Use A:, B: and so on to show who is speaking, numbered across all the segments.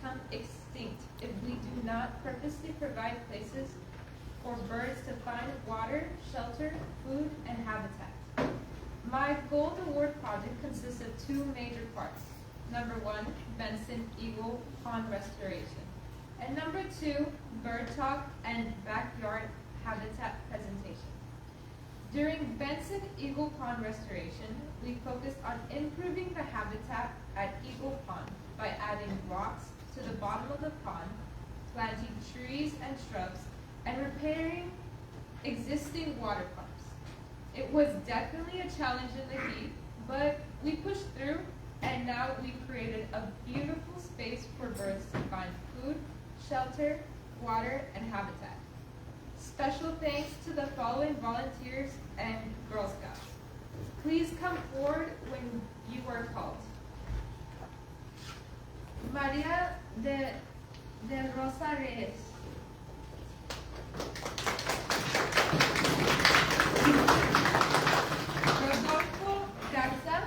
A: become extinct if we do not purposely provide places for birds to find water, shelter, food, and habitat. My Gold Award project consists of two major parts. Number one, Bentsen-Rio pond restoration. And number two, bird talk and backyard habitat presentation. During Bentsen-Rio pond restoration, we focused on improving the habitat at Eagle Pond by adding rocks to the bottom of the pond, planting trees and shrubs, and repairing existing water pumps. It was definitely a challenge in the heat, but we pushed through, and now we've created a beautiful space for birds to find food, shelter, water, and habitat. Special thanks to the following volunteers and Girl Scouts. Please come forward when you are called. Maria de Rosa Reyes. Rodolfo Garza.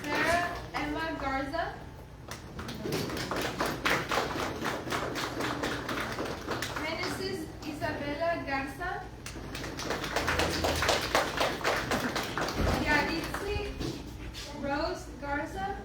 A: Sarah Emma Garza. Genesis Isabella Garza. Yaritzi Rose Garza.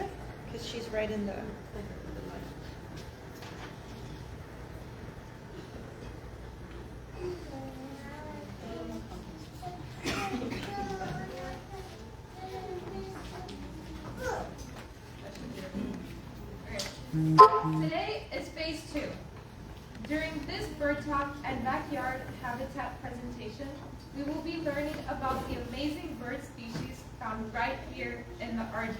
A: way? Because she's right in the... Today is phase 2. During this bird talk and backyard habitat presentation, we will be learning about the amazing bird species found right here in the RGV.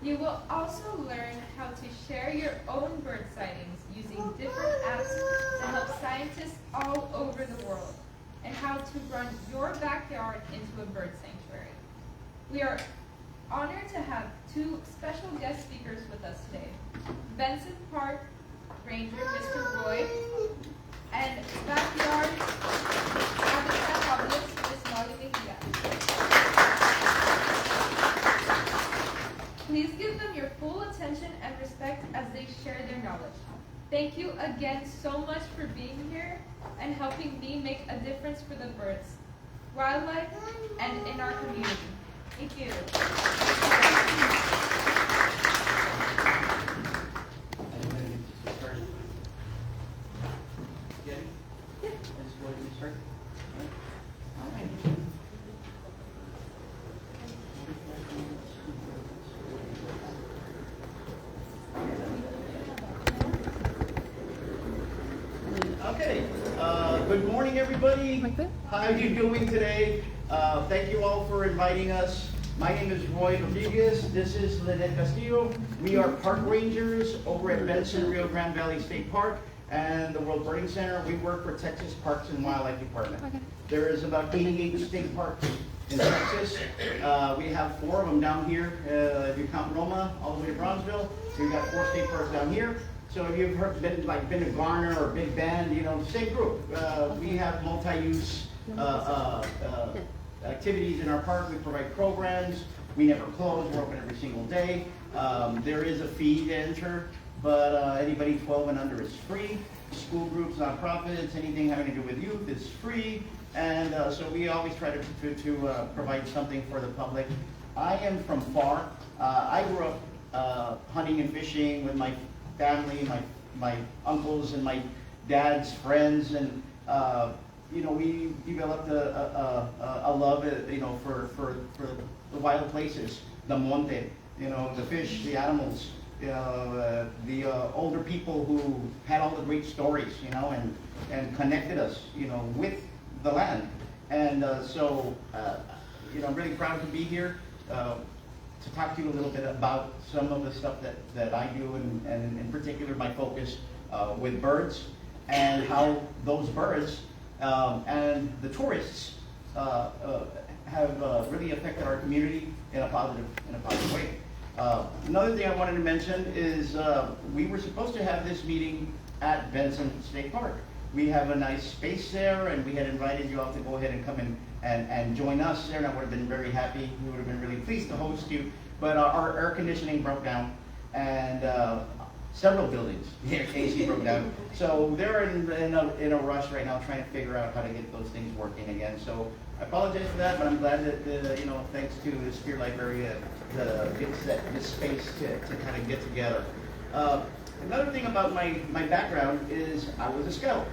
A: You will also learn how to share your own bird sightings using different apps to help scientists all over the world, and how to run your backyard into a bird sanctuary. We are honored to have 2 special guest speakers with us today. Benson Park Ranger, Mr. Roy, and Backyard Habitat Public's Ms. Molly Mejia. Please give them your full attention and respect as they share their knowledge. Thank you again so much for being here and helping me make a difference for the birds, wildlife, and in our community. Thank you.
B: Okay, good morning everybody. How are you doing today? Thank you all for inviting us. My name is Roy Rodriguez. This is Linet Castillo. We are park rangers over at Bentsen-Rio Grande Valley State Park and the World Birding Center. We work for Texas Parks and Wildlife Department. Okay. There is about 88 state parks in Texas. We have 4 of them down here. If you count Roma all the way to Bronzeville, so we've got 4 state parks down here. So if you've been to Garner or Big Bend, you know, same group. We have multi-use activities in our park. We provide programs. We never close. We're open every single day. There is a fee to enter, but anybody 12 and under is free. School groups, nonprofits, anything having to do with youth is free. And so we always try to provide something for the public. I am from FAR. I grew up hunting and fishing with my family, my uncles and my dad's friends, and you know, we developed a love, you know, for the wild places, the monte, you know, the fish, the animals, the older people who had all the great stories, you know, and connected us, you know, with the land. And so, you know, I'm really proud to be here to talk to you a little bit about some of the stuff that I do, and in particular my focus with birds, and how those birds and the tourists have really affected our community in a positive way. Another thing I wanted to mention is we were supposed to have this meeting at Bentsen State Park. We have a nice space there, and we had invited you all to go ahead and come in and join us there, and I would have been very happy. We would have been really pleased to host you. But our air conditioning broke down, and several buildings, AC broke down. So they're in a rush right now trying to figure out how to get those things working again. So I apologize for that, but I'm glad that, you know, thanks to the Spear Library, gets this space to kind of get together. Another thing about my background is I was a scout.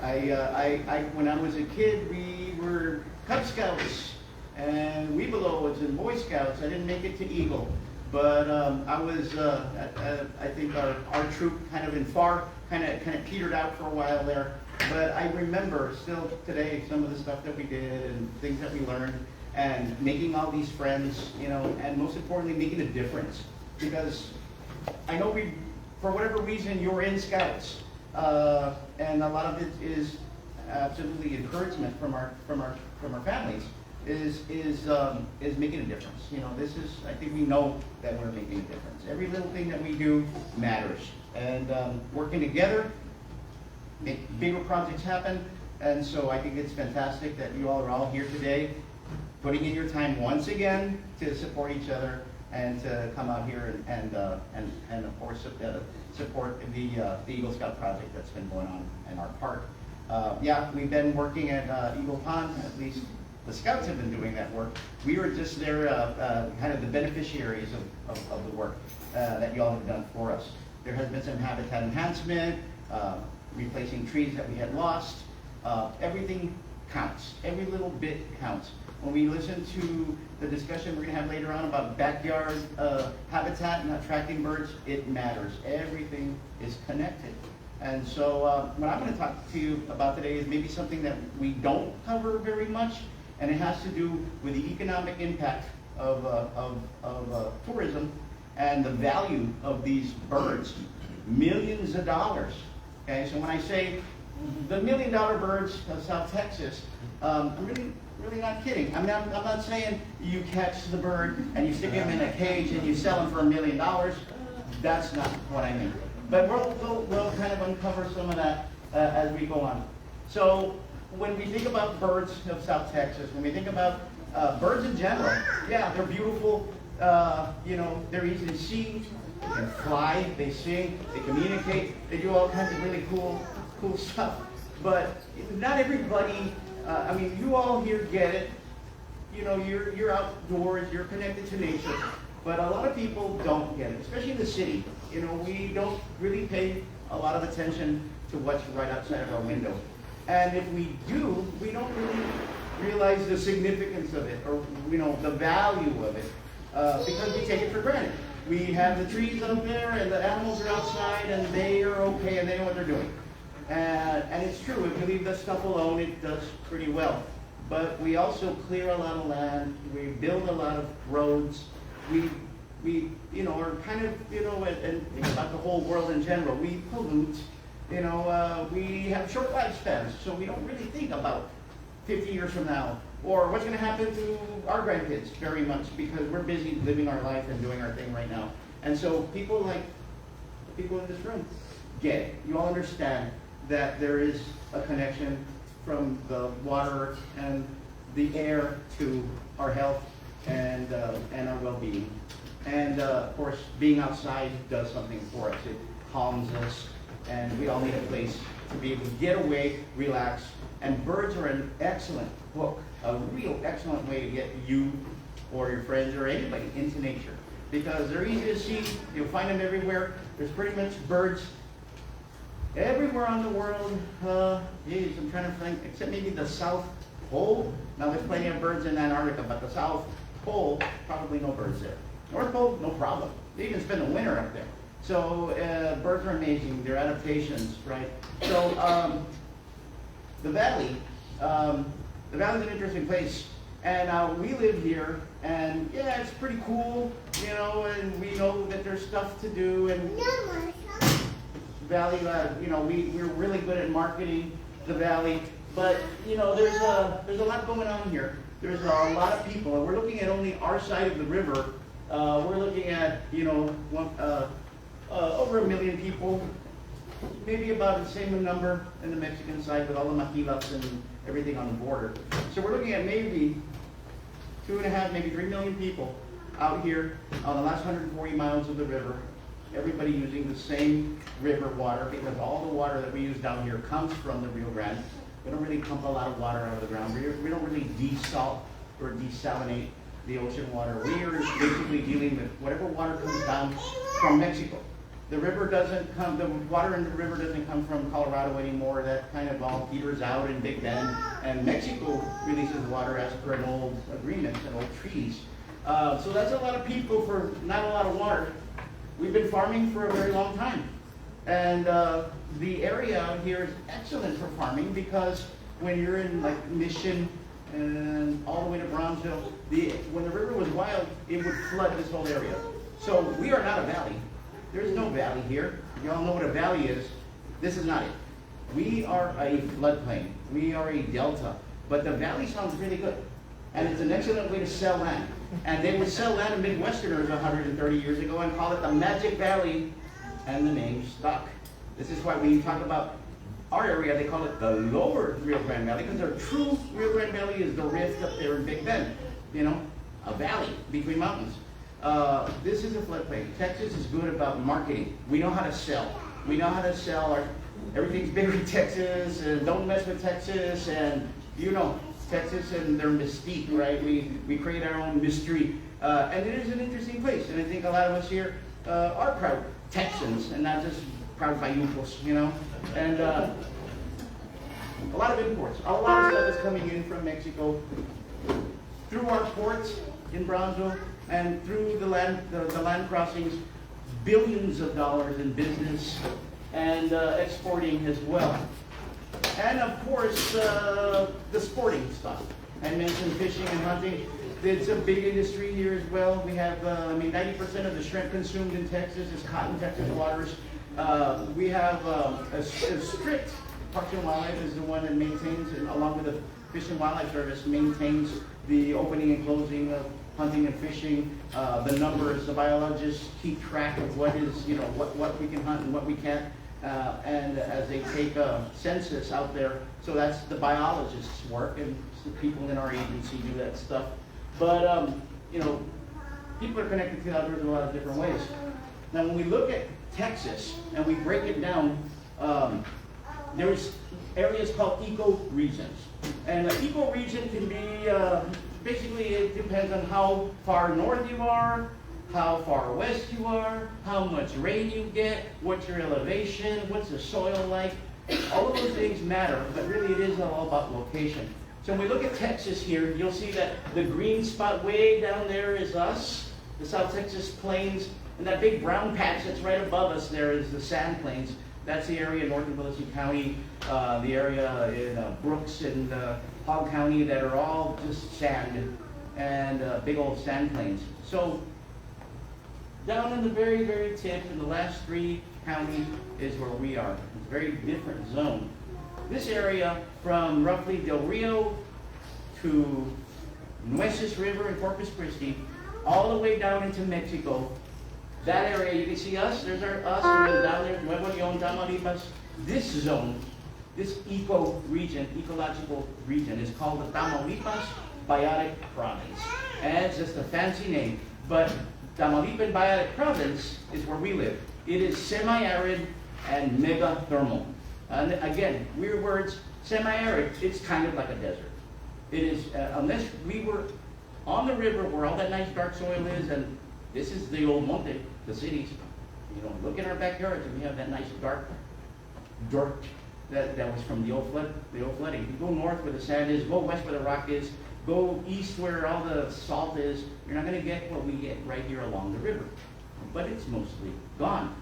B: When I was a kid, we were Cub Scouts, and Webelow was in Boy Scouts. I didn't make it to Eagle, but I was, I think our troop kind of in FAR kind of petered out for a while there. But I remember still today some of the stuff that we did and things that we learned, and making all these friends, you know, and most importantly, making a difference. Because I know for whatever reason, you're in Scouts, and a lot of it is absolutely encouragement from our families. Is making a difference. You know, I think we know that we're making a difference. Every little thing that we do matters, and working together, make bigger projects happen. And so I think it's fantastic that you all are all here today, putting in your time once again to support each other and to come out here and of course support the Eagle Scout project that's been going on in our park. Yeah, we've been working at Eagle Pond at least The scouts have been doing that work. We were just there, kind of the beneficiaries of the work that y'all have done for us. There has been some habitat enhancement, replacing trees that we had lost. Everything counts. Every little bit counts. When we listen to the discussion we're going to have later on about backyard habitat and attracting birds, it matters. Everything is connected. And so what I'm going to talk to you about today is maybe something that we don't cover very much, and it has to do with the economic impact of tourism and the value of these birds. Millions of dollars. Okay, so when I say the $1 million birds of South Texas, I'm really not kidding. I'm not saying you catch the bird and you stick him in a cage and you sell him for $1 million. That's not what I mean. But we'll kind of uncover some of that as we go on. So when we think about birds of South Texas, when we think about birds in general, yeah, they're beautiful. They're easy to see. They can fly. They sing. They communicate. They do all kinds of really cool stuff. But not everybody. You all here get it. You're outdoors. You're connected to nature. But a lot of people don't get it, especially in the city. We don't really pay a lot of attention to what's right outside of our window. And if we do, we don't really realize the significance of it, or the value of it, because we take it for granted. We have the trees up there, and the animals are outside, and they are okay, and they know what they're doing. And it's true, if we leave this stuff alone, it does pretty well. But we also clear a lot of land, we build a lot of roads, we are kind of, and think about the whole world in general, we pollute, we have short lifespans, so we don't really think about 50 years from now, or what's going to happen to our grandkids very much, because we're busy living our life and doing our thing right now. And so people like the people in this room get it. You all understand that there is a connection from the water and the air to our health and our well-being. And of course, being outside does something for us. It calms us, and we all need a place to be able to get away, relax. And birds are an excellent hook, a real excellent way to get you or your friends or anybody into nature, because they're easy to see. You'll find them everywhere. There's pretty much birds everywhere on the world. I'm trying to think, except maybe the South Pole. Now there's plenty of birds in Antarctica, but the South Pole, probably no birds there. North Pole, no problem. They even spend the winter up there. So birds are amazing. They're adaptations, right? So the valley's an interesting place. And we live here, and yeah, it's pretty cool, and we know that there's stuff to do. And valley, we're really good at marketing the valley, but there's a lot going on here. There's a lot of people, and we're looking at only our side of the river. We're looking at over 1 million people, maybe about the same number in the Mexican side with all the maquilas and everything on the border. So we're looking at maybe 2.5, maybe 3 million people out here on the last 140 miles of the river. Everybody using the same river water, because all the water that we use down here comes from the Rio Grande. We don't really pump a lot of water out of the ground. We don't really desalt or desalinate the ocean water. We are basically dealing with whatever water comes down from Mexico. The water in the river doesn't come from Colorado anymore. That kind of all peters out in Big Bend. And Mexico releases water as per an old agreement, an old treaty. So that's a lot of people for not a lot of water. We've been farming for a very long time. And the area out here is excellent for farming, because when you're in like Mission and all the way to Brownsville, when the river was wild, it would flood this whole area. So we are not a valley. There's no valley here. You all know what a valley is. This is not it. We are a floodplain. We are a delta. But the valley sounds really good. And it's an excellent way to sell land. And they would sell land to Midwesterners 130 years ago and call it the Magic Valley, and the name stuck. This is why when you talk about our area, they call it the Lower Rio Grande Valley, because their true Rio Grande Valley is the rift up there in Big Bend. A valley between mountains. This is a floodplain. Texas is good about marketing. We know how to sell. We know how to sell everything's big in Texas, and don't mess with Texas, and Texas and their mystique, right? We create our own mystery, and it is an interesting place. And I think a lot of us here are proud Texans, and not just proud Bayucos, you know. And a lot of imports, a lot of stuff is coming in from Mexico through our ports in Brownsville and through the land crossings. Billions of dollars in business and exporting as well. And of course, the sporting stuff. I mentioned fishing and hunting. It's a big industry here as well. We have, 90% of the shrimp consumed in Texas is caught in Texas waters. We have a strict, Parks and Wildlife is the one that maintains, and along with the Fish and Wildlife Service, maintains the opening and closing of hunting and fishing, the numbers. The biologists keep track of what is, what we can hunt and what we can't. And as they take a census out there, so that's the biologists' work, and the people in our agency do that stuff. But, people are connected to the outdoors in a lot of different ways. Now, when we look at Texas and we break it down, there's areas called ecoregions. And an ecoregion can be, basically it depends on how far north you are, how far west you are, how much rain you get, what's your elevation, what's the soil like. All of those things matter, but really it is all about location. So when we look at Texas here, you'll see that the green spot way down there is us, the South Texas Plains, and that big brown patch that's right above us there is the Sand Plains. That's the area in northern Williston County, the area in Brooks and Hogg County that are all just sand and big old sand plains. So down in the very, very tip, in the last 3 counties is where we are. It's a very different zone. This area from roughly Del Rio to Nueces River in Corpus Christi, all the way down into Mexico. That area, you can see us, there's us, and then down there, Nuevo León, Tamaulipas. This zone, this ecological region is called the Tamaulipas Biotic Province. And it's just a fancy name, but Tamaulipan Biotic Province is where we live. It is semi-arid and mega-thermal. And again, weird words, semi-arid, it's kind of like a desert. It is, unless we were on the river where all that nice dark soil is, and this is the old monte, the cities. Look in our backyards and we have that nice dark dirt that was from the old flooding. If you go north where the sand is, go west where the rock is, go east where all the salt is, you're not going to get what we get right here along the river. But it's mostly gone.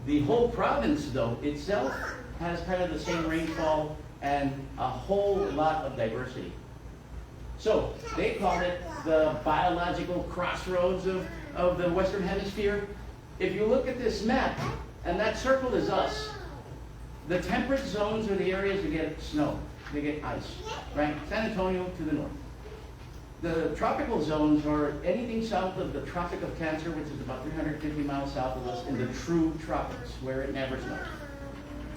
B: The whole province, though, itself has kind of the same rainfall and a whole lot of diversity. So they call it the biological crossroads of the Western Hemisphere. If you look at this map, and that circle is us, the temperate zones are the areas that get snow, they get ice, right? San Antonio to the north. The tropical zones are anything south of the Tropic of Cancer, which is about 350 miles south of us, in the true tropics, where it never snows.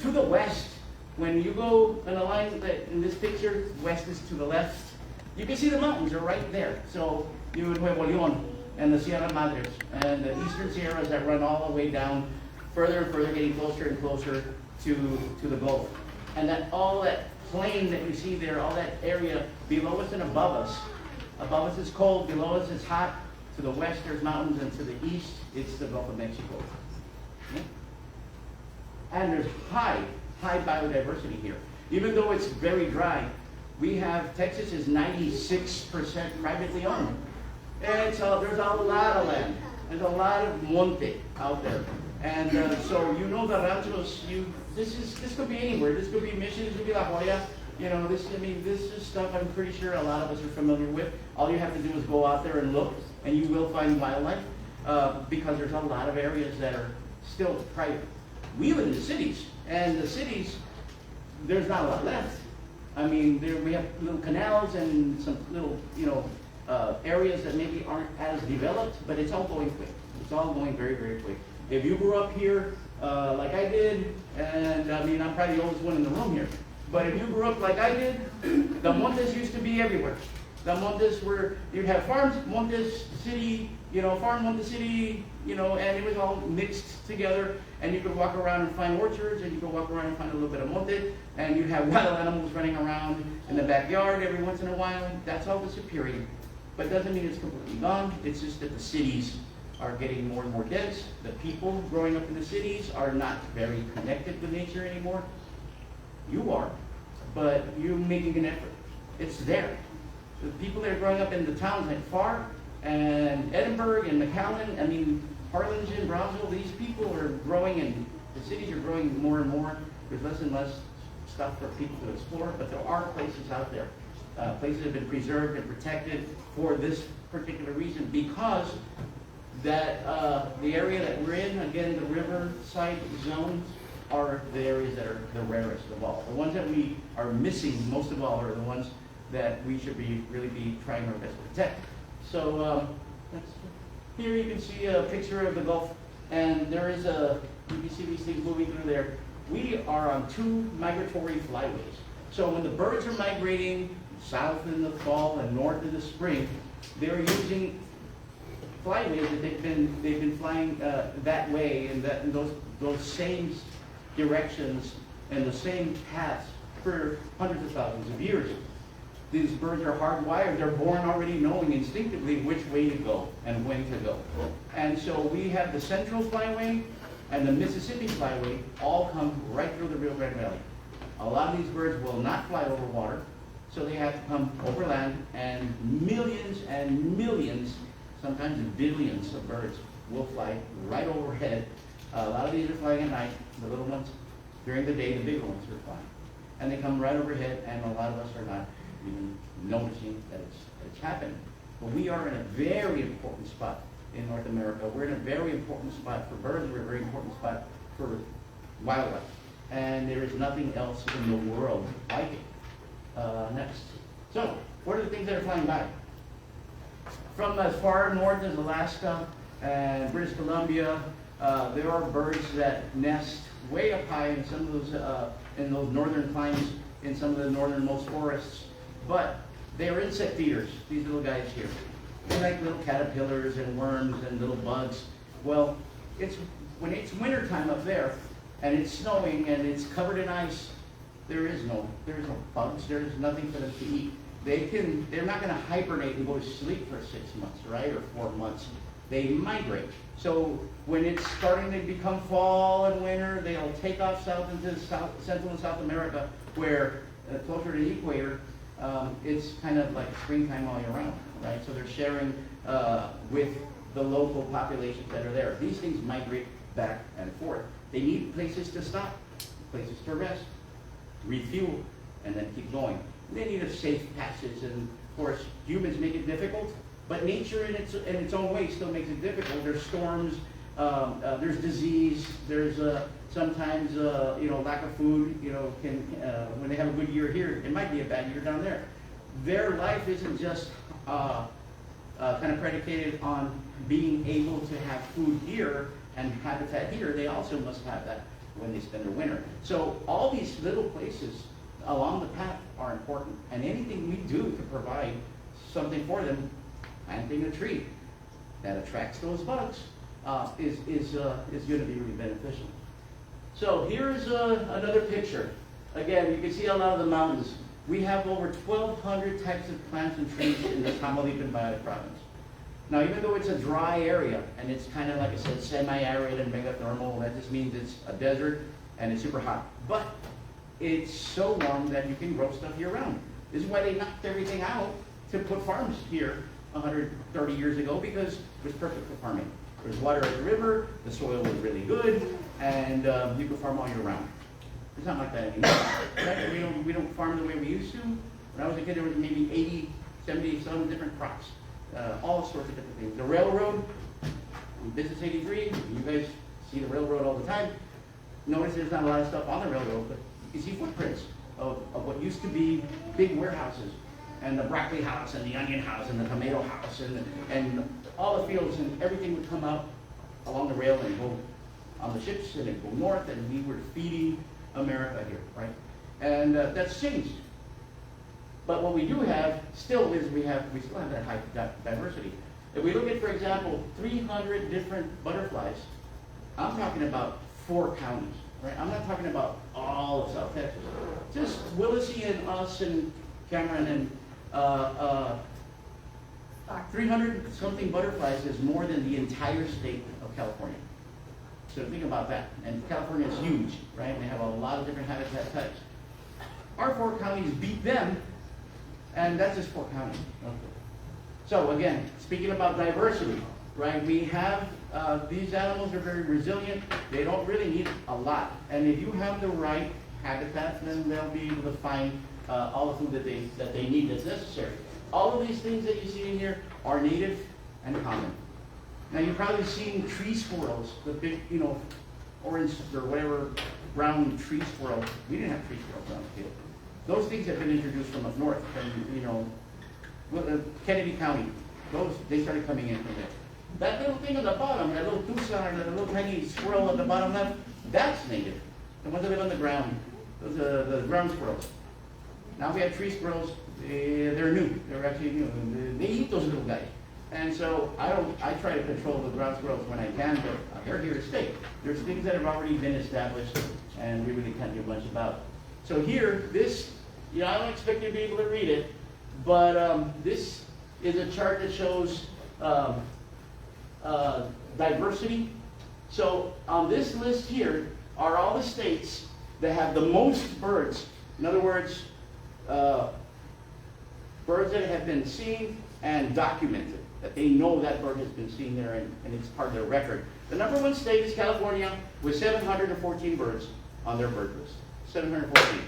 B: To the west, when you go in a line in this picture, west is to the left, you can see the mountains are right there. So you would Nuevo León and the Sierra Madres and the eastern Sierras that run all the way down, further and further, getting closer and closer to the Gulf. And that all that plain that you see there, all that area below us and above us is cold, below us is hot, to the west there's mountains, and to the east it's the Gulf of Mexico. Yeah? And there's high biodiversity here. Even though it's very dry, Texas is 96% privately owned. And so there's a lot of land. There's a lot of monte out there. And so the ranchos, this could be anywhere. This could be Mission, this could be La Jolla. This is stuff I'm pretty sure a lot of us are familiar with. All you have to do is go out there and look, and you will find wildlife, because there's a lot of areas that are still private. We live in the cities, and the cities, there's not a lot left. We have little canals and some little, areas that maybe aren't as developed, but it's all going quick. It's all going very, very quick. If you grew up here, like I did, and I'm probably the oldest one in the room here, but if you grew up like I did, the montes used to be everywhere. The montes you'd have farms, montes, city, farm on the city, and it was all mixed together, and you could walk around and find orchards, and you could walk around and find a little bit of monte, and you have wild animals running around in the backyard every once in a while. That's all disappearing, but doesn't mean it's completely gone. It's just that the cities are getting more and more dense. The people growing up in the cities are not very connected with nature anymore. You are, but you're making an effort. It's there. The people that are growing up in the towns like Far and Edinburgh and McAllen, Harlingen, Brownsville, these people are growing, and the cities are growing more and more. There's less and less stuff for people to explore, but there are places out there. Places that have been preserved and protected for this particular reason, because that the area that we're in, again, the riverside zones, are the areas that are the rarest of all. The ones that we are missing most of all are the ones that we should really be trying our best to protect. So here you can see a picture of the Gulf, and there is you can see these things moving through there. We are on 2 migratory flyways. So when the birds are migrating south in the fall and north in the spring, they're using flyways that they've been flying that way, and those same directions and the same paths for hundreds of thousands of years. These birds are hardwired. They're born already knowing instinctively which way to go and when to go. And so we have the Central Flyway and the Mississippi Flyway all come right through the Rio Grande Valley. A lot of these birds will not fly over water, so they have to come over land, and millions, sometimes billions of birds will fly right overhead. A lot of these are flying at night. The little ones during the day, the bigger ones are flying. And they come right overhead, and a lot of us are not even noticing that it's happening. But we are in a very important spot in North America. We're in a very important spot for birds. We're in a very important spot for wildlife. And there is nothing else in the world like it. Next. So, what are the things that are flying by? From as far north as Alaska and British Columbia, there are birds that nest way up high in some of those northern climes, in some of the northernmost forests. But they are insect eaters, these little guys here. They like little caterpillars and worms and little bugs. Well, when it's wintertime up there, and it's snowing and it's covered in ice, there's no bugs, there's nothing for them to eat. They're not going to hibernate and go to sleep for 6 months, right, or 4 months. They migrate. So when it's starting to become fall and winter, they'll take off south into Central and South America, where closer to the equator, it's kind of like springtime all year round, right? So they're sharing with the local populations that are there. These things migrate back and forth. They need places to stop, places to rest, refuel, and then keep going. They need a safe passage, and of course, humans make it difficult, but nature in its own way still makes it difficult. There's storms, there's disease, there's sometimes lack of food. When they have a good year here, it might be a bad year down there. Their life isn't just kind of predicated on being able to have food here and habitat here. They also must have that when they spend their winter. So all these little places along the path are important, and anything we do to provide something for them, planting a tree that attracts those bugs, is going to be really beneficial. So here's another picture. Again, you can see a lot of the mountains. We have over 1,200 types of plants and trees in the Tamaulipan Biotic Province. Now, even though it's a dry area, and it's kind of, like I said, semi-arid and megathermal, that just means it's a desert and it's super hot. But it's so warm that you can grow stuff year-round. This is why they knocked everything out to put farms here 130 years ago, because it was perfect for farming. There was water at the river, the soil was really good, and you could farm all year round. It's not like that anymore. We don't farm the way we used to. When I was a kid, there was maybe 80, 70, some different crops. All sorts of different things. The railroad, Business 83, you guys see the railroad all the time. Notice there's not a lot of stuff on the railroad, but you see footprints of what used to be big warehouses, and the broccoli house, and the onion house, and the tomato house, and all the fields, and everything would come out along the rail and go on the ships, and it'd go north, and we were feeding America here, right? And that's changed. But what we do have still is we still have that high diversity. If we look at, for example, 300 different butterflies, I'm talking about 4 counties, right? I'm not talking about all of South Texas. Just Willacy and us and Cameron and 300 something butterflies is more than the entire state of California. So think about that. And California is huge, right? They have a lot of different habitat types. Our 4 counties beat them, and that's just 4 counties. Okay. So again, speaking about diversity, right? We have, these animals are very resilient. They don't really need a lot. And if you have the right habitat, then they'll be able to find all the food that they need that's necessary. All of these things that you see in here are native and common. Now you've probably seen tree squirrels, the big, orange or whatever brown tree squirrel. We didn't have tree squirrels around the field. Those things have been introduced from up north, from Kennedy County. They started coming in from there. That little thing on the bottom, that little tucson, that little tiny squirrel at the bottom left, that's native. The ones that live on the ground, those are the ground squirrels. Now we have tree squirrels. They're new. They're actually new. They eat those little guys. And so I try to control the ground squirrels when I can, but they're here to stay. There's things that have already been established, and we really can't do much about. So here, this, I don't expect you to be able to read it, but this is a chart that shows diversity. So on this list here are all the states that have the most birds. In other words, birds that have been seen and documented, that they know that bird has been seen there and it's part of their record. The number 1 state is California with 714 birds on their bird list. 714.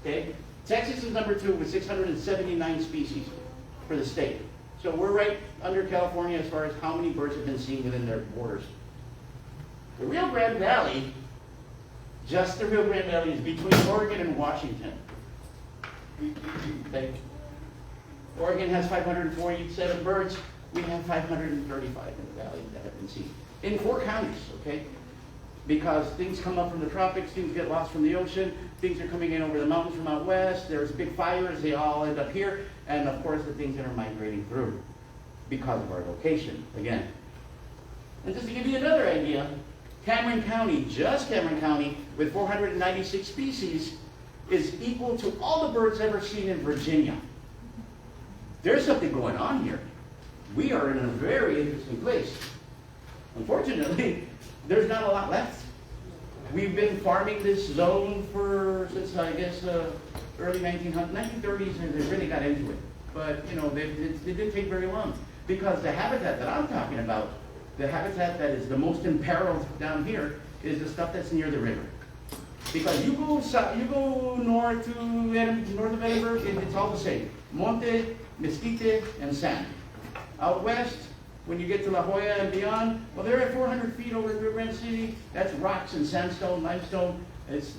B: Okay? Texas is number 2 with 679 species for the state. So we're right under California as far as how many birds have been seen within their borders. The Rio Grande Valley, just the Rio Grande Valley, is between Oregon and Washington. Okay? Oregon has 547 birds. We have 535 in the valley that have been seen. In 4 counties, okay? Because things come up from the tropics, things get lost from the ocean, things are coming in over the mountains from out west, there's big fires, they all end up here, and of course the things that are migrating through because of our location, again. And just to give you another idea, Cameron County, just Cameron County, with 496 species, is equal to all the birds ever seen in Virginia. There's something going on here. We are in a very interesting place. Unfortunately, there's not a lot left. We've been farming this zone since I guess early 1930s, and they really got into it. But it didn't take very long because the habitat that I'm talking about, the habitat that is the most imperiled down here, is the stuff that's near the river. Because you go north of Edinburgh, it's all the same: monte, mesquite, and sand. Out west, when you get to La Jolla and beyond, well, they're at 400 feet over Rio Grande City. That's rocks and sandstone, limestone. It's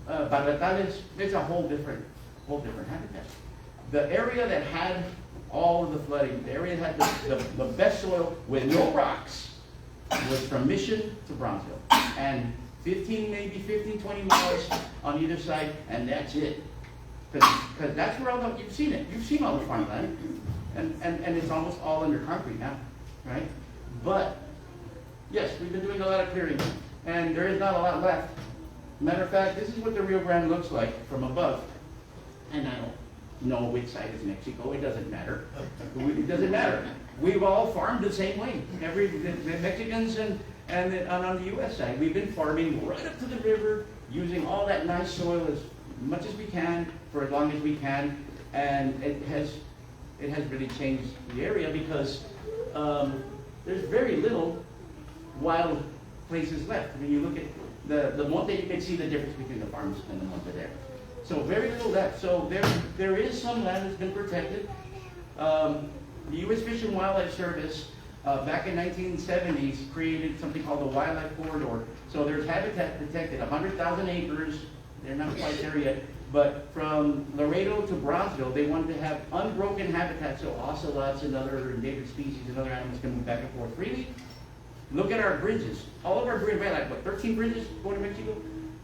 B: barretales. It's a whole different habitat. The area that had all of the flooding, the area that had the best soil with no rocks, was from Mission to Bronzeville, and 20 miles on either side, and that's it. Because that's where you've seen it. You've seen all the farmland. And it's almost all under concrete now, right? But, yes, we've been doing a lot of clearing, and there is not a lot left. Matter of fact, this is what the Rio Grande looks like from above. And I don't know which side is Mexico. It doesn't matter. It doesn't matter. We've all farmed the same way. The Mexicans and on the U.S. side, we've been farming right up to the river, using all that nice soil as much as we can for as long as we can, and it has really changed the area because there's very little wild places left. I mean, you look at the monte, you can see the difference between the farms and the monte there. So very little left. So there is some land that's been protected. The U.S. Fish and Wildlife Service back in 1970s created something called the Wildlife Corridor. So there's habitat protected, 100,000 acres. They're not quite there yet. But from Laredo to Bronzeville, they wanted to have unbroken habitat so ocelots and other endangered species and other animals can move back and forth freely. Look at our bridges. All of our bridges, we have like 13 bridges going to Mexico?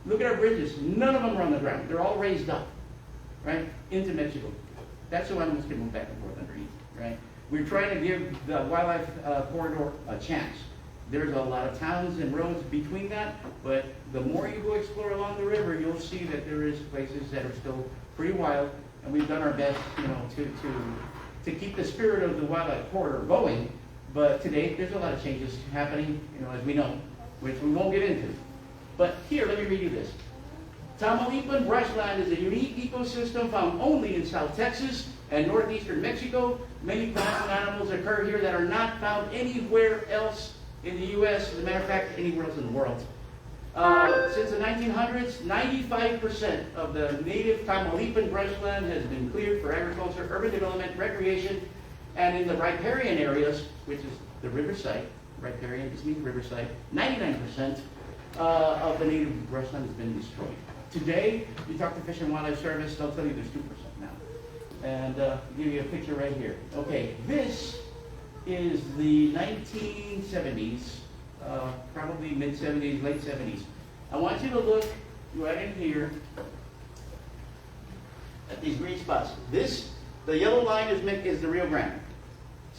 B: Look at our bridges. None of them are on the ground. They're all raised up, right, into Mexico. That's so animals can move back and forth underneath, right? we're trying to give the wildlife corridor a chance. There's a lot of towns and roads between that, but the more you go explore along the river, you'll see that there is places that are still pretty wild, and we've done our best, you know, to keep the spirit of the wildlife corridor going. But today, there's a lot of changes happening, you know, as we know, which we won't get into. But here, let me read you this. Tamaulipan brushland is a unique ecosystem found only in South Texas and northeastern Mexico. Many plants and animals occur here that are not found anywhere else in the U.S., as a matter of fact, anywhere else in the world. Since the 1900s, 95% of the native Tamaulipan brushland has been cleared for agriculture, urban development, recreation, and in the riparian areas, which is the riverside, riparian just means riverside, 99% of the native brushland has been destroyed. Today, you talk to Fish and Wildlife Service, they'll tell you there's 2% now. And I'll give you a picture right here. Okay, this is the 1970s, probably mid-70s, late 70s. I want you to look right in here at these green spots. The yellow line is the Rio Grande.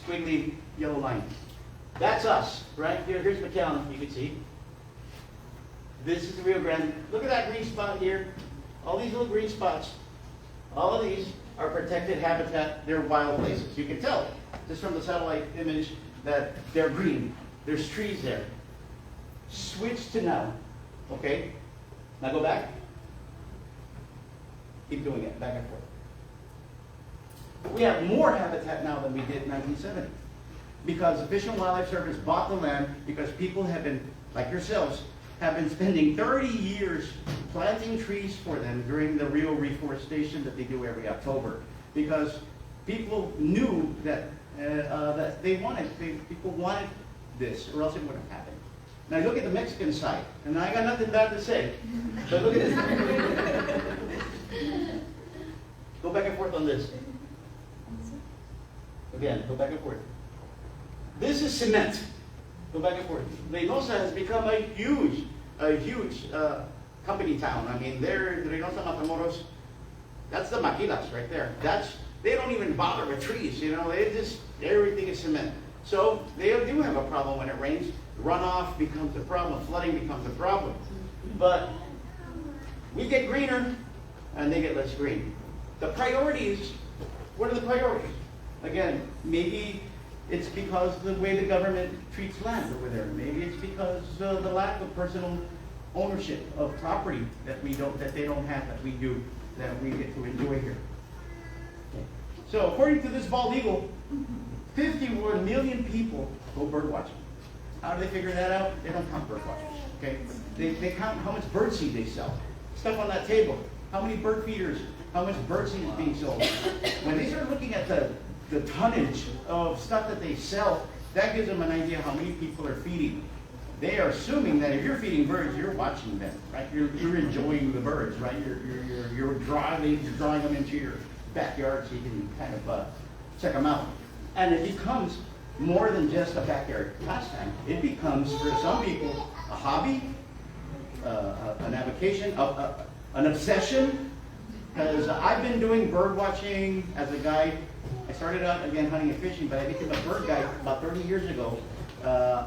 B: Squiggly yellow line. That's us, right? Here's McAllen, you can see. This is the Rio Grande. Look at that green spot here. All these little green spots. All of these are protected habitat. They're wild places. You can tell just from the satellite image that they're green. There's trees there. Switch to now. Okay? Now go back. Keep doing it, back and forth. We have more habitat now than we did in 1970. Because the Fish and Wildlife Service bought the land because people have been, like yourselves, have been spending 30 years planting trees for them during the Rio reforestation that they do every October. Because people knew that people wanted this, or else it wouldn't happen. Now look at the Mexican side, and I got nothing bad to say, but look at this. Go back and forth on this. Again, go back and forth. This is cement. Go back and forth. Reynosa has become a huge company town. I mean, Reynosa, Matamoros, that's the maquilas right there. They don't even bother with trees, you know. Everything is cement. So they do have a problem when it rains. Runoff becomes a problem. Flooding becomes a problem. But we get greener, and they get less green. The priorities, what are the priorities? Again, maybe it's because of the way the government treats land over there. Maybe it's because the lack of personal ownership of property that they don't have, that we do, that we get to enjoy here. Okay. So according to this bald eagle, 51 million people go bird watching. How do they figure that out? They don't count bird watchers. Okay? They count how much bird seed they sell. Stuff on that table. How many bird feeders? How much bird seed is being sold? When they start looking at the tonnage of stuff that they sell, that gives them an idea how many people are feeding. They are assuming that if you're feeding birds, you're watching them, right? You're enjoying the birds, right? You're drawing them into your backyard so you can kind of check them out. And it becomes more than just a backyard pastime. It becomes, for some people, a hobby, an avocation, an obsession. Because I've been doing bird watching as a guide. I started out, again, hunting and fishing, but I became a bird guide about 30 years ago.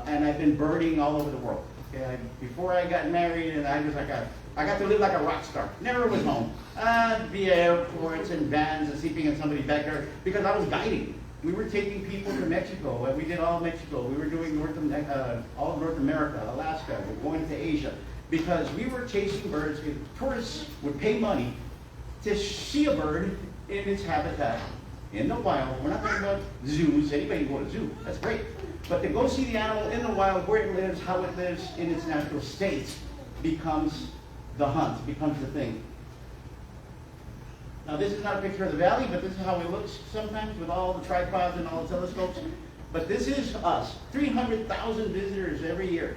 B: And I've been birding all over the world. Okay? Before I got married, and I got to live like a rock star. Never was home. Via airports and vans and sleeping in somebody's backyard because I was guiding. We were taking people to Mexico, and we did all of Mexico. We were doing all of North America, Alaska. We're going to Asia because we were chasing birds. Tourists would pay money to see a bird in its habitat in the wild. We're not talking about zoos. Anybody can go to a zoo. That's great. But to go see the animal in the wild, where it lives, how it lives in its natural state, becomes the hunt, becomes the thing. Now, this is not a picture of the valley, but this is how it looks sometimes with all the tripods and all the telescopes. But this is us. 300,000 visitors every year.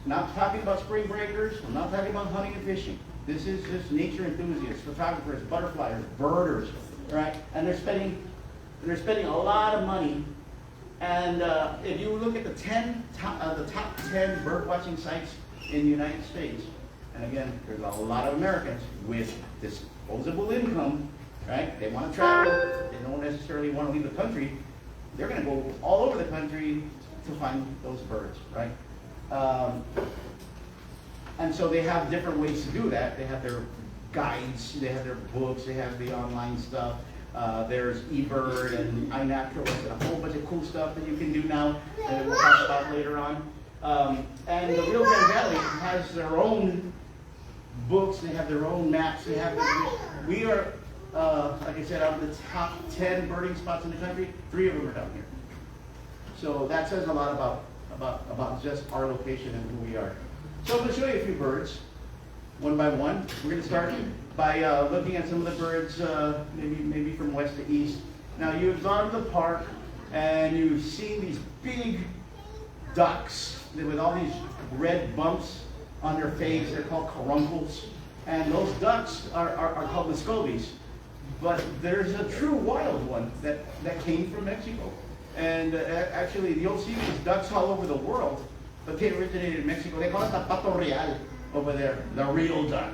B: Not talking about spring breakers. I'm not talking about hunting and fishing. This is just nature enthusiasts, photographers, butterflies, birders, right? And they're spending a lot of money. And if you look at the top 10 bird watching sites in the United States, and again, there's a lot of Americans with disposable income, right? They want to travel. They don't necessarily want to leave the country. they're going to go all over the country to find those birds, right? And so they have different ways to do that. They have their guides, they have their books, they have the online stuff. There's eBird and iNaturalist and a whole bunch of cool stuff that you can do now that we'll talk about later on. And the Rio Grande Valley has their own books, they have their own maps. We are, like I said, out of the top 10 birding spots in the country, 3 of them are down here. So that says a lot about just our location and who we are. So I'm going to show you a few birds, one by one. We're going to start by looking at some of the birds, maybe from west to east. Now you've gone to the park and you've seen these big ducks with all these red bumps on their face. They're called caruncles. And those ducks are called the scobies. But there's a true wild one that came from Mexico. And actually, you'll see these ducks all over the world, but they originated in Mexico. They call it the pato real over there, the real duck.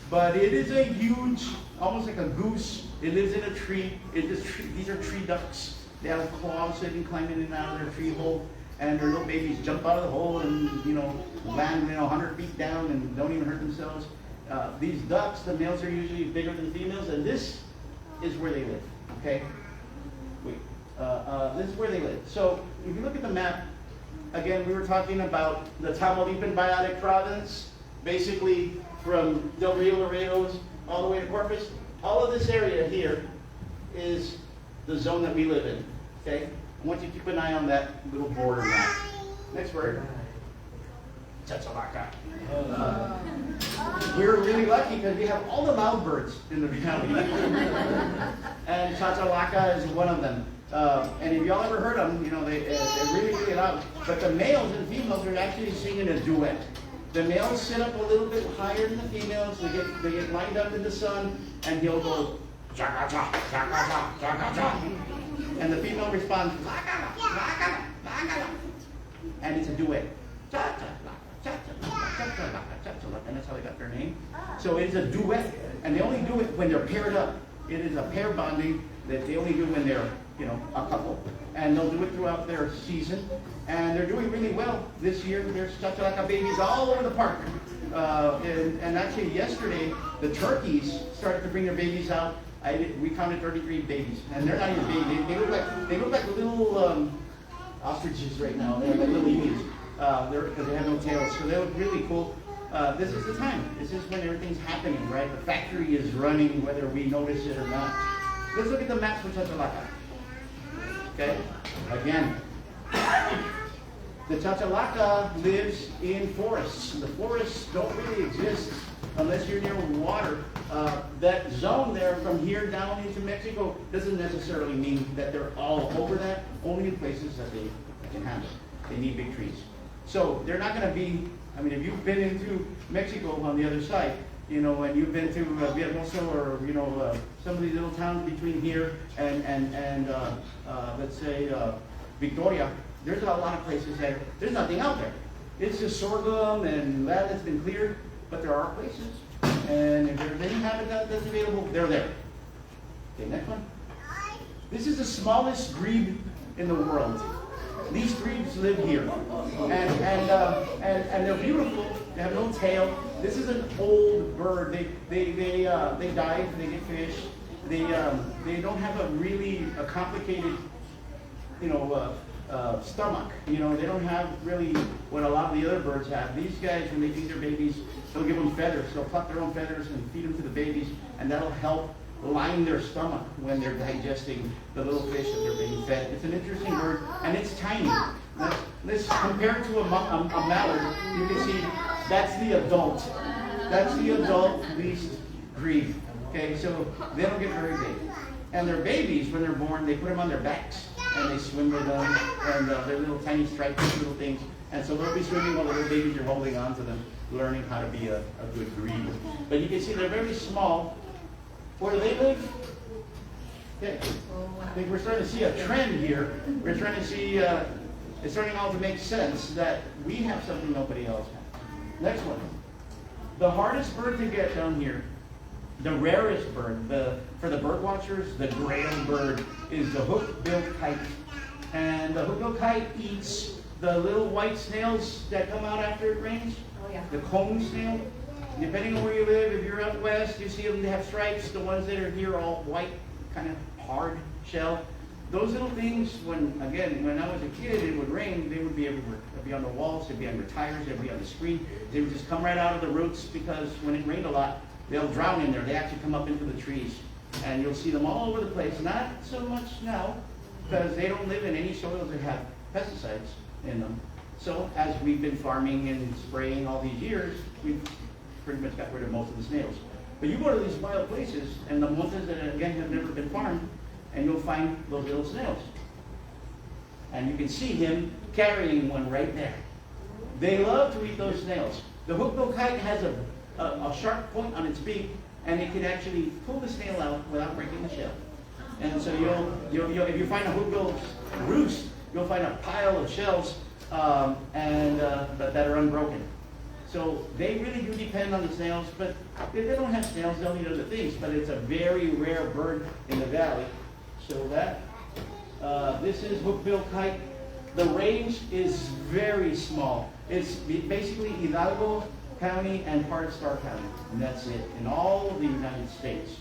B: But it is a huge, almost like a goose. It lives in a tree. These are tree ducks. They have claws so they can climb in and out of their tree hole. And their little babies jump out of the hole and, land 100 feet down and don't even hurt themselves. These ducks, the males are usually bigger than the females, and this is where they live, okay? This is where they live. So if you look at the map, again, we were talking about the Tamaulipan Biotic Province, basically from Del Rio Laredos all the way to Corpus. All of this area here is the zone that we live in, okay? I want you to keep an eye on that little border map. Next bird. Chachalaca. We're really lucky because we have all the loud birds in the valley. And Chachalaca is one of them. And if y'all ever heard them, they're really, really loud. But the males and females are actually singing a duet. The males sit up a little bit higher than the females. They get lined up in the sun, and he'll go cha-cha-cha, cha-cha-cha, cha-cha-cha. And the female responds, and it's a duet. And that's how they got their name. So it's a duet, and they only do it when they're paired up. It is a pair bonding that they only do when they're, a couple. And they'll do it throughout their season. And they're doing really well this year. There's chachalaca babies all over the park. And actually yesterday, the turkeys started to bring their babies out. We counted 33 babies, and they're not even babies. They look like little ostriches right now. They're like little emus because they have no tails. So they look really cool. This is the time. This is when everything's happening, right? The factory is running, whether we notice it or not. Let's look at the maps for chachalaca. Okay, again. The chachalaca lives in forests. The forests don't really exist unless you're near water. That zone there from here down into Mexico doesn't necessarily mean that they're all over that, only in places that they can handle. They need big trees. So they're not going to be, if you've been into Mexico on the other side, and you've been to Villahermosa or, some of these little towns between here and let's say, Victoria, there's a lot of places that there's nothing out there. It's just sorghum and land that's been cleared, but there are places. And if there's any habitat that's available, they're there. Okay, next one. This is the smallest grebe in the world. These grebes live here. And they're beautiful. They have no tail. This is an old bird. They dive, they get fish. They don't have a really complicated, stomach. They don't have really what a lot of the other birds have. These guys, when they feed their babies, they'll give them feathers. They'll pluck their own feathers and feed them to the babies, and that'll help line their stomach when they're digesting the little fish that they're being fed. It's an interesting bird, and it's tiny. Let's compare it to a mallard. You can see that's the adult. That's the adult least grebe. Okay, so they don't get very big. And their babies, when they're born, they put them on their backs, and they swim with them, and they're little tiny striped little things. And so they'll be swimming while the little babies are holding on to them, learning how to be a good grebe. But you can see they're very small. Where do they live? Okay. I think we're starting to see a trend here. We're trying to see, it's starting all to make sense that we have something nobody else has. Next one. The hardest bird to get down here, the rarest bird, for the bird watchers, the grail bird, is the hook-billed kite. And the hook-billed kite eats the little white snails that come out after it rains.
A: Oh, yeah.
B: The cone snail. Depending on where you live, if you're out west, you see them, they have stripes. The ones that are here are all white, kind of hard shell. Those little things, when I was a kid, it would rain, they would be everywhere. They'd be on the walls, they'd be on your tires, they'd be on the screen. They would just come right out of the roots because when it rained a lot, they'll drown in there. They actually come up into the trees. And you'll see them all over the place. Not so much now, because they don't live in any soils that have pesticides in them. So as we've been farming and spraying all these years, we've pretty much got rid of most of the snails. But you go to these wild places, and the ones that, again, have never been farmed, and you'll find those little snails. And you can see him carrying one right there. They love to eat those snails. The hook-billed kite has a sharp point on its beak, and it can actually pull the snail out without breaking the shell. And so if you find a hook-billed roost, you'll find a pile of shells that are unbroken. So they really do depend on the snails, but if they don't have snails, they'll eat other things. But it's a very rare bird in the valley. So this is hook-billed kite. The range is very small. It's basically Hidalgo County and part of Starr County, and that's it in all of the United States.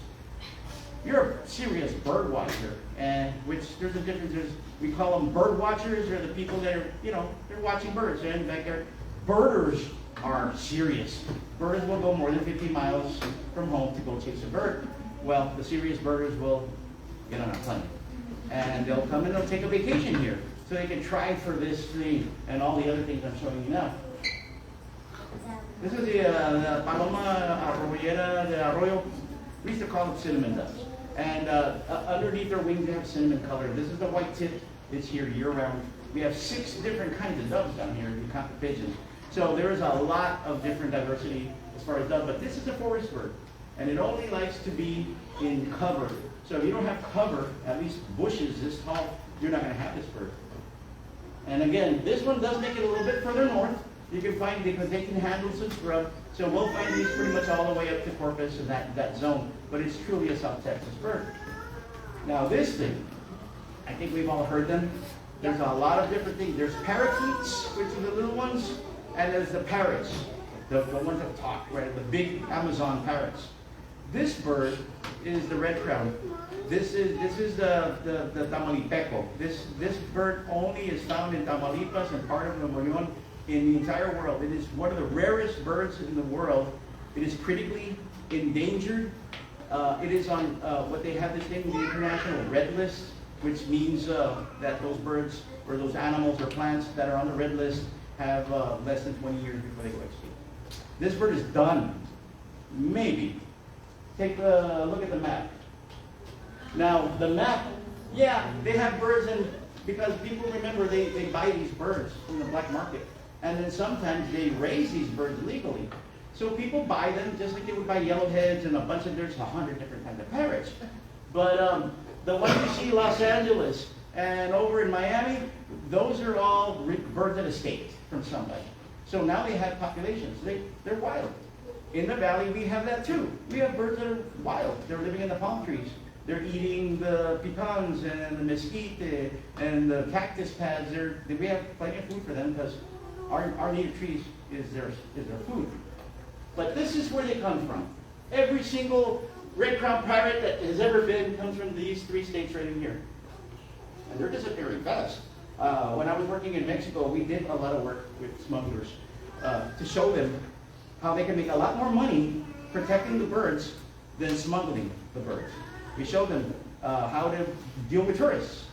B: You're a serious bird watcher, and which there's a difference. We call them bird watchers, or the people that are, they're watching birds. They're in the backyard. Birders are serious. Birders will go more than 50 miles from home to go chase a bird. Well, the serious birders will get on a plane, and they'll come and they'll take a vacation here, so they can try for this thing and all the other things I'm showing you now. This is the Paloma Arroyera de Arroyo. We used to call them cinnamon doves. And underneath their wings, they have cinnamon color. This is the white tip. It's here year-round. We have 6 different kinds of doves down here. We count the pigeons. So there is a lot of different diversity as far as doves. But this is a forest bird, and it only likes to be in cover. So if you don't have cover, at least bushes this tall, you're not going to have this bird. And again, this one does make it a little bit further north. You can find, because they can handle some scrub. So we'll find these pretty much all the way up to Corpus and that zone. But it's truly a South Texas bird. Now this thing, I think we've all heard them. There's a lot of different things. There's parakeets, which are the little ones, and there's the parrots, the ones that talk, right? The big Amazon parrots. This bird is the red crown. This is the Tamaulipeco. This bird only is found in Tamaulipas and part of Nuevo León. In the entire world. It is one of the rarest birds in the world. It is critically endangered. It is on what they have this thing, the International Red List, which means that those birds or those animals or plants that are on the red list have less than 20 years before they go extinct. This bird is done. Maybe. Take a look at the map. Now, the map, yeah, they have birds, and because people remember they buy these birds from the black market. And then sometimes they raise these birds legally. So people buy them just like they would buy yellowheads and there's 100 different kinds of parrots. But the ones you see in Los Angeles and over in Miami, those are all birds that escaped from somebody. So now they have populations. They're wild. In the valley, we have that too. We have birds that are wild. They're living in the palm trees. They're eating the pecans and the mesquite and the cactus pads. We have plenty of food for them because our native trees is their food. But this is where they come from. Every single red-crowned parrot that has ever been comes from these 3 states right in here. And they're disappearing fast. When I was working in Mexico, we did a lot of work with smugglers to show them how they can make a lot more money protecting the birds than smuggling the birds. We showed them how to deal with tourists,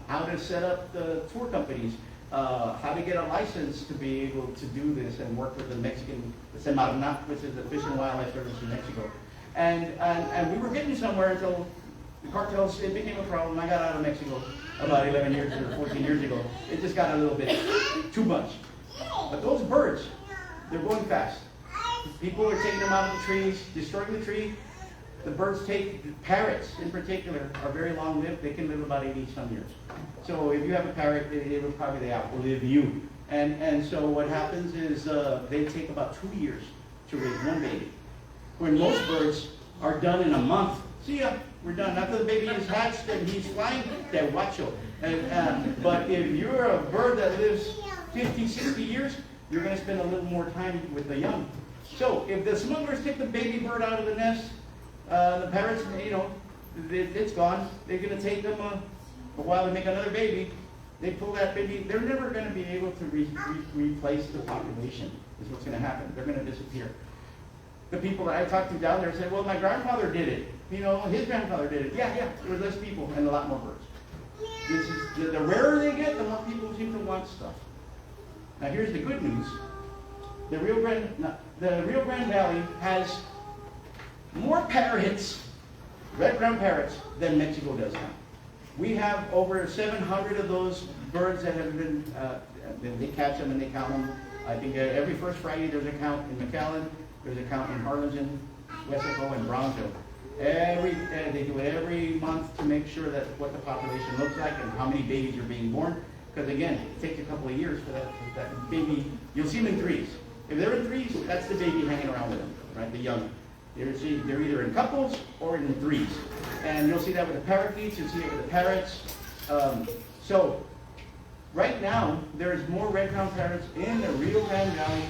B: how to set up the tour companies, how to get a license to be able to do this and work with the Mexican, the Semarnat, which is the Fish and Wildlife Service in Mexico. And we were getting somewhere until the cartels, it became a problem. I got out of Mexico about 11 years or 14 years ago. It just got a little bit too much. But those birds, they're going fast. People are taking them out of the trees, destroying the tree. The birds parrots in particular, are very long-lived. They can live about 80-some years. So if you have a parrot, it will probably outlive you. And so what happens is they take about 2 years to raise one baby. When most birds are done in a month See ya, we're done. After the baby is hatched and he's flying, they're wacho. But if you're a bird that lives 50, 60 years, you're going to spend a little more time with the young. So if the smugglers take the baby bird out of the nest, the parrots, it's gone. They're going to take them a while to make another baby. They pull that baby. They're never going to be able to replace the population, is what's going to happen. They're going to disappear. The people that I talked to down there said, well, my grandfather did it. His grandfather did it. Yeah, there were less people and a lot more birds. This is, the rarer they get, the more people seem to want stuff. Now here's the good news. The Rio Grande Valley has more parrots, red-crowned parrots, than Mexico does now. We have over 700 of those birds that have been, they catch them and they count them. I think every first Friday there's a count in McAllen, there's a count in Harlingen, Wesco, and Brownsville. They do it every month to make sure that what the population looks like and how many babies are being born. Because again, it takes a couple of years for that baby. You'll see them in threes. If they're in threes, that's the baby hanging around with them, right? The young. They're either in couples or in threes. And you'll see that with the parakeets, you'll see it with the parrots. So right now, there's more red-crowned parrots in the Rio Grande Valley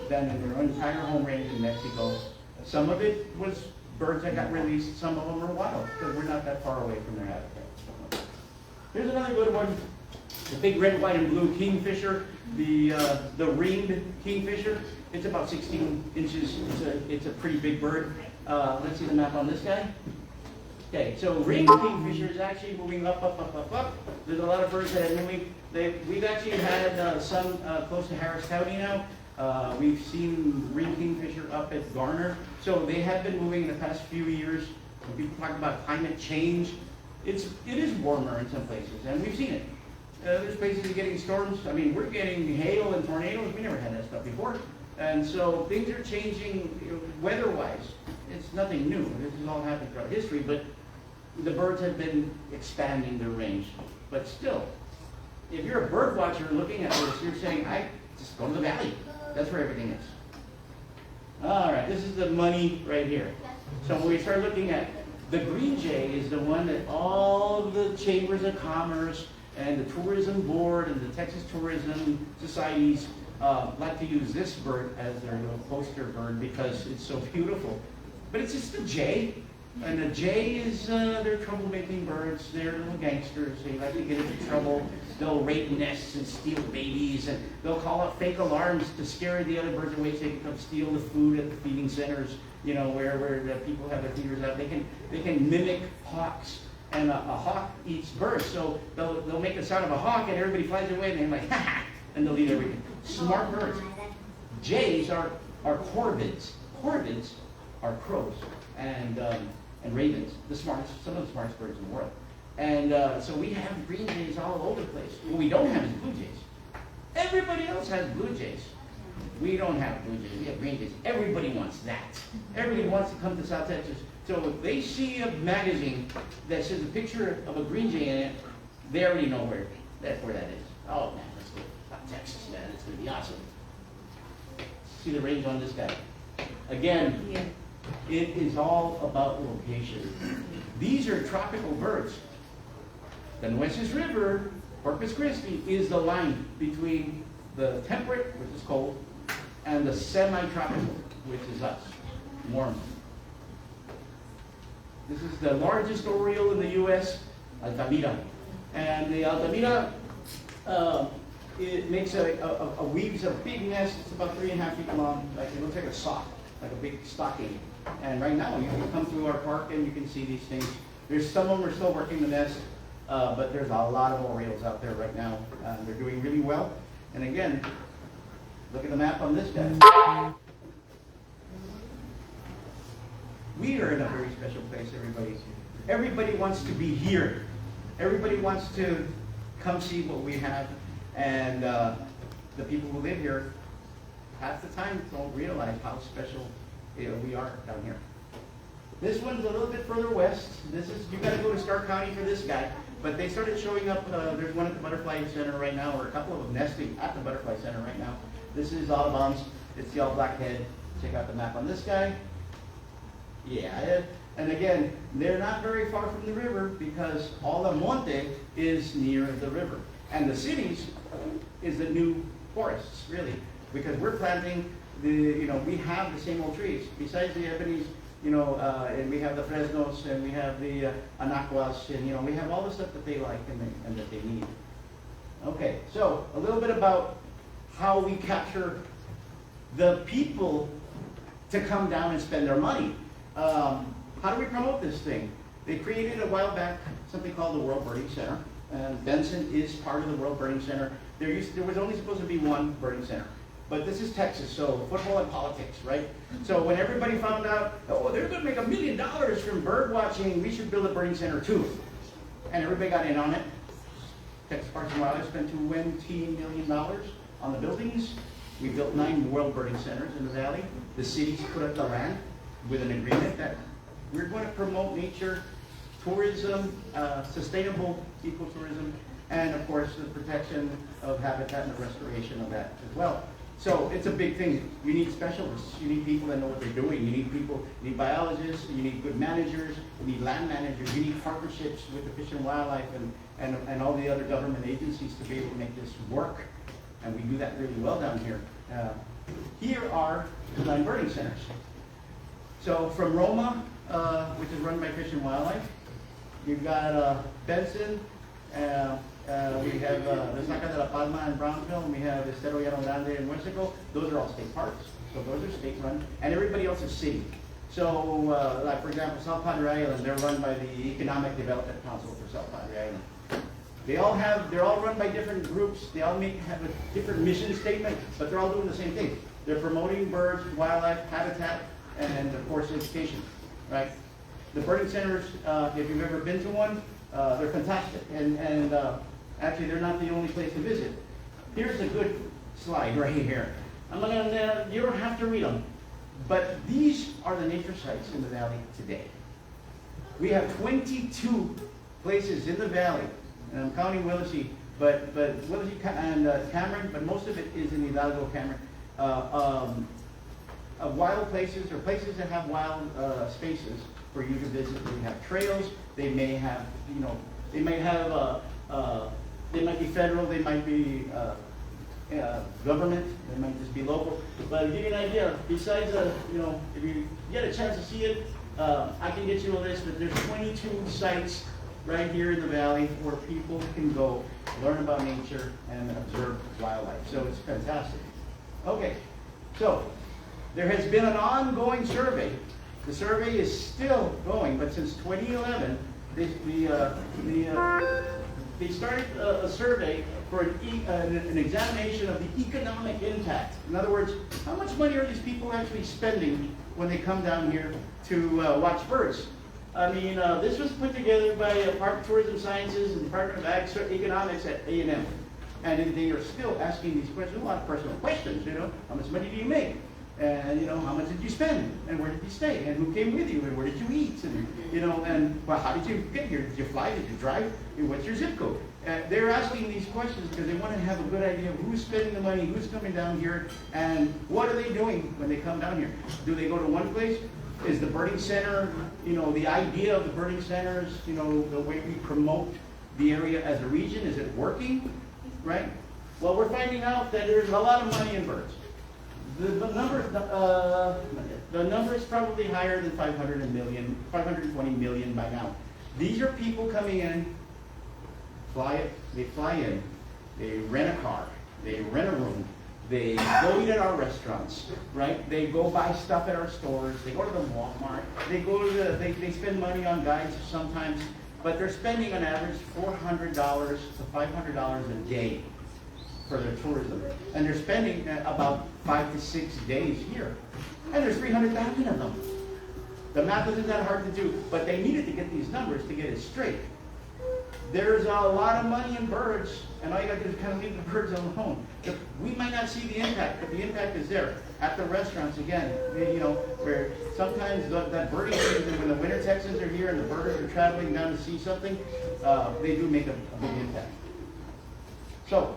B: than in their entire home range in Mexico. Some of it was birds that got released, some of them are wild, because we're not that far away from their habitat. Here's another good one. The big red, white, and blue kingfisher, the ringed kingfisher. It's about 16 inches. It's a pretty big bird. Let's see the map on this guy. Okay, so ringed kingfisher is actually moving up. There's a lot of birds that are moving. We've actually had some close to Harris County now. We've seen ringed kingfisher up at Garner. So they have been moving in the past few years. When people talk about climate change, it is warmer in some places, and we've seen it. There's places that are getting storms. I mean, we're getting hail and tornadoes. We never had that stuff before. And so things are changing weather-wise. It's nothing new. This has all happened throughout history, but the birds have been expanding their range. But still, if you're a bird watcher looking at this, you're saying, I just go to the valley. That's where everything is. All right, this is the money right here. So when we start looking at the green jay is the one that all the chambers of commerce and the tourism board and the Texas Tourism Societies like to use this bird as their little poster bird because it's so beautiful. But it's just a jay. And the jay is, they're troublemaking birds. They're little gangsters. They like to get into trouble. They'll raid nests and steal babies. And they'll call out fake alarms to scare the other birds away so they can come steal the food at the feeding centers, where the people have their feeders out. They can mimic hawks. And a hawk eats birds. So they'll make the sound of a hawk and everybody flies away and they're like, ha ha, and they'll eat everything. Smart birds. Jays are corvids. Corvids are crows and ravens, some of the smartest birds in the world. And so we have green jays all over the place. What we don't have is blue jays. Everybody else has blue jays. We don't have blue jays. We have green jays. Everybody wants that. Everybody wants to come to South Texas. So if they see a magazine that says a picture of a green jay in it, they already know where that is. Oh man, let's go to South Texas, man. It's going to be awesome. See the range on this guy. Again, it is all about location. These are tropical birds. The Nueces River, Corpus Christi, is the line between the temperate, which is cold, and the semi-tropical, which is us, warm. This is the largest oriole in the U.S., Altamira. And the Altamira, it makes weaves a big nest. It's about 3.5 feet long. It looks like a sock, like a big stocking. And right now, you can come through our park and you can see these things. There's some of them are still working the nest, but there's a lot of orioles out there right now. They're doing really well. And again, look at the map on this guy. We are in a very special place, everybody. Everybody wants to be here. Everybody wants to come see what we have. And the people who live here, half the time, don't realize how special we are down here. This one's a little bit further west. You got to go to Stark County for this guy. But they started showing up. There's one at the Butterfly Center right now, or a couple of them nesting at the Butterfly Center right now. This is Audubon's. It's the all black head. Check out the map on this guy. Yeah, And again, they're not very far from the river because all the monte is near the river. And the cities is the new forests, really, because we're planting we have the same old trees. Besides the ebonies, and we have the fresnos, and we have the anaquas, and we have all the stuff that they like and that they need. Okay, so a little bit about how we capture the people to come down and spend their money. How do we promote this thing? They created a while back something called the World Birding Center, and Benson is part of the World Birding Center. There was only supposed to be one birding center, but this is Texas, so football and politics, right? So when everybody found out, oh, they're going to make $1 million from bird watching, we should build a birding center too, and everybody got in on it. Texas Parks and Wildlife spent $20 million on the buildings. We built 9 World Birding Centers in the valley. The cities put up the land with an agreement that we're going to promote nature, tourism, sustainable ecotourism, and of course the protection of habitat and the restoration of that as well. So it's a big thing. You need specialists. You need people that know what they're doing. You need people, you need biologists, you need good managers, you need land managers, you need partnerships with the Fish and Wildlife and all the other government agencies to be able to make this work. And we do that really well down here. Here are the 9 birding centers. So from Roma, which is run by Fish and Wildlife, you've got Benson, we have the Saca de la Palma in Brownsville, and we have Estero Llano in Mexico. Those are all state parks, so those are state run, and everybody else is city. So, like for example, South Padre Island, they're run by the Economic Development Council for South Padre Island. They're all run by different groups. They all have a different mission statement, but they're all doing the same thing. They're promoting birds, wildlife, habitat, and of course education, right? The birding centers, if you've ever been to one, they're fantastic, and actually they're not the only place to visit. Here's a good slide right here. You don't have to read them, but these are the nature sites in the valley today. We have 22 places in the valley, and I'm counting Willacy, but Willacy and Cameron, but most of it is in Hidalgo, Cameron. Wild places or places that have wild spaces for you to visit. They have trails. They may have, they might have, they might be federal. They might be government. They might just be local. But to give you an idea, besides, if you get a chance to see it, I can get you a list. But there's 22 sites right here in the valley where people can go learn about nature and observe wildlife. So it's fantastic. Okay, so there has been an ongoing survey. The survey is still going, but since 2011, they started a survey for an examination of the economic impact. In other words, how much money are these people actually spending when they come down here to watch birds? I mean, this was put together by Park Tourism Sciences and Department of Ag Economics at A&M. And they are still asking these questions, a lot of personal questions, how much money do you make? And, how much did you spend? And where did you stay? And who came with you? And where did you eat? And, well, how did you get here? Did you fly? Did you drive? What's your zip code? They're asking these questions because they want to have a good idea of who's spending the money, who's coming down here, and what are they doing when they come down here? Do they go to one place? Is the birding center, the idea of the birding centers, the way we promote the area as a region, is it working? Right? Well, we're finding out that there's a lot of money in birds. The number is probably higher than 520 million by now. These are people coming in, they fly in, they rent a car, they rent a room, they go eat at our restaurants, right? They go buy stuff at our stores, they go to the Walmart, they spend money on guides sometimes, but they're spending on average $400 to $500 a day for their tourism. And they're spending about 5 to 6 days here. And there's 300,000 of them. The math isn't that hard to do, but they needed to get these numbers to get it straight. There's a lot of money in birds, and all you got to do is kind of leave the birds alone. We might not see the impact, but the impact is there. At the restaurants, again, where sometimes that birding season, when the winter Texans are here and the birders are traveling down to see something, they do make a big impact. So,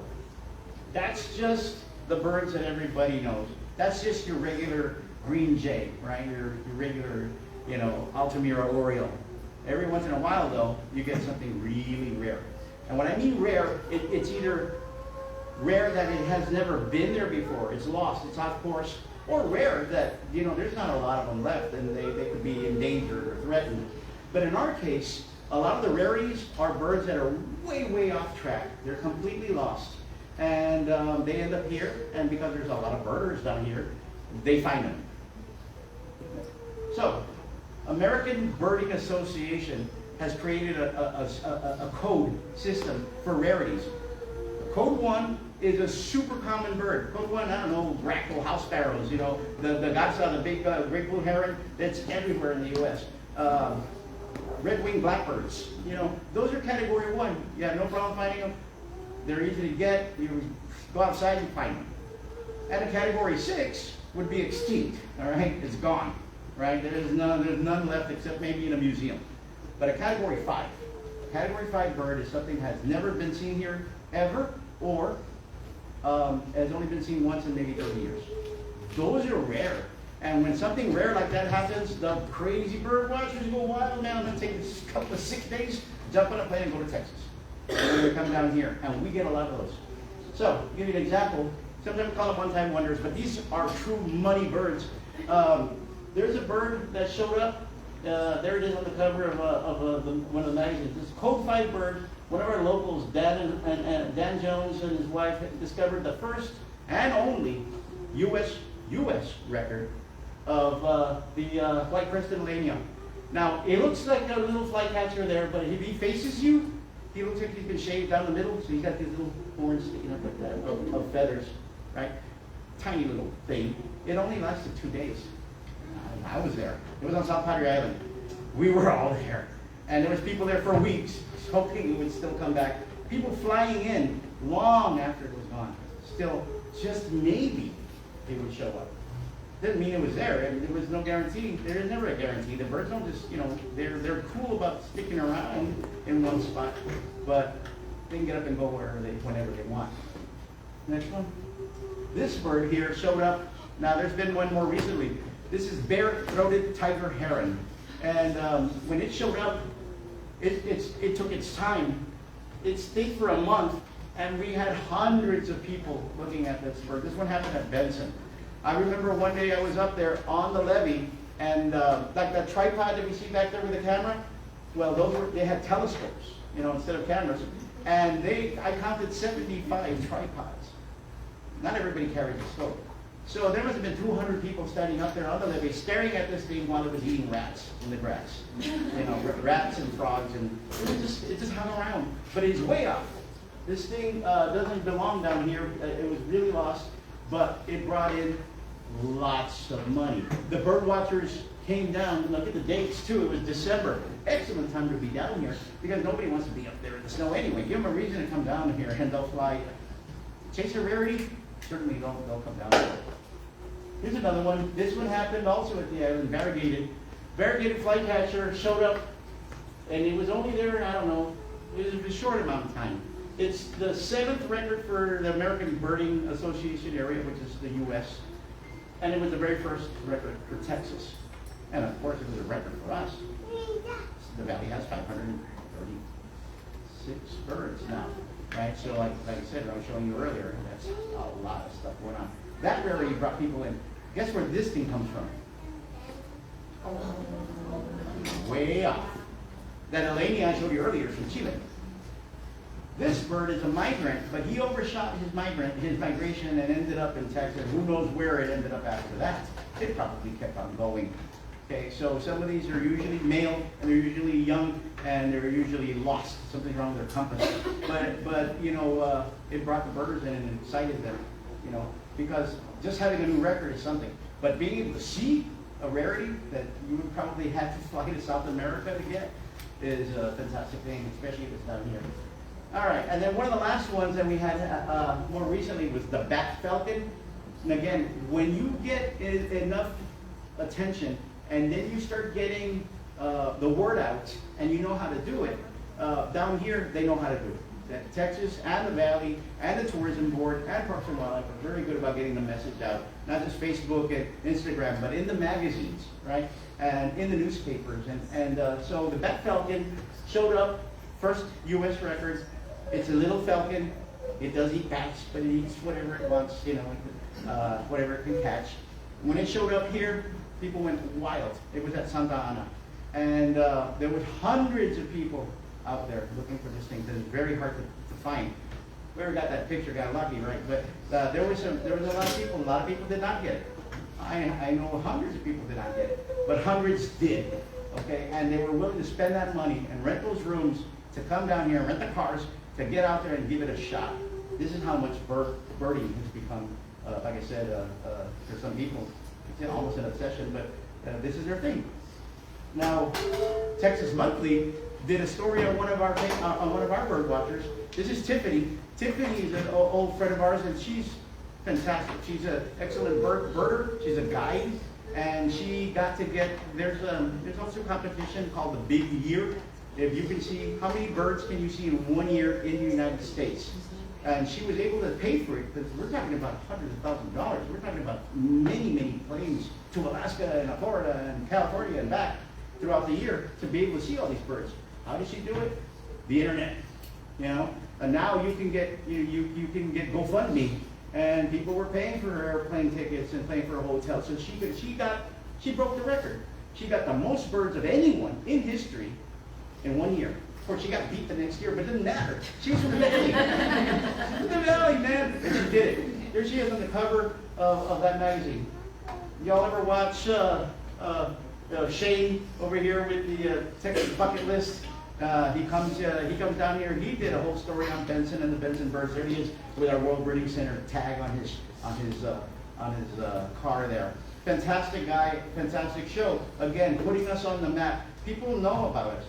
B: that's just the birds that everybody knows. That's just your regular green jay, right? Your regular Altamira Oriole. Every once in a while, though, you get something really rare. And when I mean rare, it's either rare that it has never been there before, it's lost, it's off course, or rare that, there's not a lot of them left and they could be endangered or threatened. But in our case, a lot of the rarities are birds that are way, way off track. They're completely lost. And they end up here, and because there's a lot of birders down here, they find them. So, American Birding Association has created a code system for rarities. Code 1 is a super common bird. Code 1, I don't know, grackle, house sparrows, the godson, the big great blue heron, that's everywhere in the U.S. Red-winged blackbirds, those are category 1. You have no problem finding them. They're easy to get. You go outside and find them. And a category 6 would be extinct, all right? It's gone, right? There's none left except maybe in a museum. But a category 5 bird is something that has never been seen here ever, or has only been seen once in maybe 30 years. Those are rare. And when something rare like that happens, the crazy bird watchers go wild now. And take a couple of 6 days, jump on a plane and go to Texas. And they come down here, and we get a lot of those. So, to give you an example, sometimes we call them one-time wonders, but these are true money birds. There's a bird that showed up. There it is on the cover of one of the magazines. This Code 5 bird. One of our locals, Dan Jones and his wife, discovered the first and only U.S. record of the white-crested Llano. Now, it looks like a little flycatcher there, but if he faces you, he looks like he's been shaved down the middle, so he's got these little horns sticking up like that of feathers, right? Tiny little thing. It only lasted 2 days. I was there. It was on South Padre Island. We were all there. And there was people there for weeks, hoping it would still come back. People flying in long after it was gone. Still, just maybe it would show up. Didn't mean it was there. I mean, there was no guarantee. There is never a guarantee. The birds don't just, they're cool about sticking around in one spot, but they can get up and go whenever they want. Next one. This bird here showed up. Now, there's been one more recently. This is bare-throated tiger heron. And when it showed up, it took its time. It stayed for a month, and we had hundreds of people looking at this bird. This one happened at Benson. I remember one day I was up there on the levee, and like that tripod that we see back there with the camera, well, they had telescopes, instead of cameras. And I counted 75 tripods. Not everybody carried a scope. So there must have been 200 people standing up there on the levee staring at this thing while it was eating rats in the grass. Rats and frogs, and it just hung around. But it's way off. This thing doesn't belong down here. It was really lost, but it brought in lots of money. The bird watchers came down. Look at the dates too. It was December. Excellent time to be down here because nobody wants to be up there in the snow anyway. Give them a reason to come down here and they'll fly. Chase a rarity? Certainly they'll come down here. Here's another one. This one happened also at the island, variegated. Variegated flycatcher showed up, and it was only there, I don't know, it was a short amount of time. It's the 7th record for the American Birding Association area, which is the U.S., and it was the very first record for Texas. And of course, it was a record for us. The valley has 536 birds now, right? So like I said, I was showing you earlier, that's a lot of stuff going on. That rarity brought people in. Guess where this thing comes from? Way off. That Eleni I showed you earlier is from Chile. This bird is a migrant, but he overshot his migration and ended up in Texas. Who knows where it ended up after that? It probably kept on going. Okay, so some of these are usually male, and they're usually young, and they're usually lost. Something's wrong with their compass. But it brought the birders in and excited them, because just having a new record is something. But being able to see a rarity that you would probably have to fly to South America to get is a fantastic thing, especially if it's down here. All right, and then one of the last ones that we had more recently was the bat falcon. And again, when you get enough attention and then you start getting the word out and you know how to do it, down here they know how to do it. that Texas and the Valley and the Tourism Board and Parks and Wildlife are very good about getting the message out. Not just Facebook and Instagram, but in the magazines, right? And in the newspapers. So the Bat Falcon showed up, first U.S. record. It's a little falcon. It does eat bats, but it eats whatever it wants, you know, whatever it can catch. When it showed up here, people went wild. It was at Santa Ana. And there were hundreds of people out there looking for this thing that is very hard to find. Whoever got that picture got lucky, right? But there was a lot of people. A lot of people did not get it. I know hundreds of people did not get it, but hundreds did. Okay, and they were willing to spend that money and rent those rooms to come down here, rent the cars to get out there and give it a shot. This is how much birding has become. Like I said, for some people, it's almost an obsession, but this is their thing. Now, Texas Monthly did a story on one of our bird watchers. This is Tiffany. Tiffany is an old friend of ours, and she's fantastic. She's an excellent birder. She's a guide, and she got to get. There's also a competition called the Big Year. If you can see how many birds can you see in 1 year in the United States, and she was able to pay for it because we're talking about hundreds of thousands of dollars. We're talking about many planes to Alaska and Florida and California and back throughout the year to be able to see all these birds. How did she do it? The internet, you know. And now you can get you can get GoFundMe, and people were paying for her airplane tickets and paying for a hotel. So she broke the record. She got the most birds of anyone in history in 1 year. Of course, she got beat the next year, but it didn't matter. She's from the Valley. She's from the Valley, man. And she did it. There she is on the cover of that magazine. Y'all ever watch Shane over here with the Texas bucket list? He comes down here. He did a whole story on Benson and the Benson birds. There he is with our World Breeding Center tag on his car there. Fantastic guy, fantastic show. Again, putting us on the map. People know about us.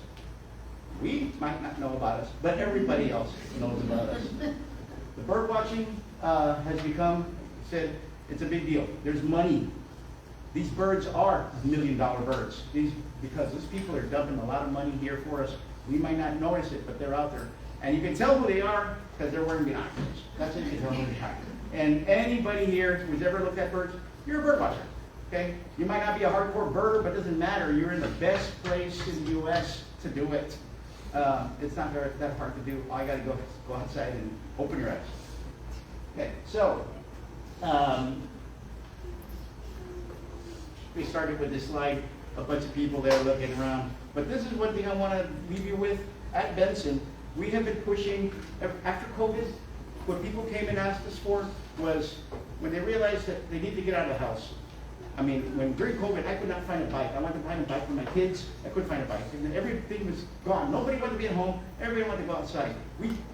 B: We might not know about us, but everybody else knows about us. The bird watching has become, said, it's a big deal. There's money. These birds are $1 million birds. Because these people are dumping a lot of money here for us. We might not notice it, but they're out there. And you can tell who they are because they're wearing binoculars. That's what you can tell who they are. And anybody here who's ever looked at birds, you're a bird watcher. Okay? You might not be a hardcore birder, but it doesn't matter. You're in the best place in the U.S. to do it. It's not that hard to do. All you got to go outside and open your eyes. Okay, so we started with this slide, a bunch of people there looking around. But this is one thing I want to leave you with. At Benson, we have been pushing, after COVID, what people came and asked us for was when they realized that they need to get out of the house. I mean, during COVID, I could not find a bike. I wanted to find a bike for my kids. I couldn't find a bike. And everything was gone. Nobody wanted to be at home. Everybody wanted to go outside.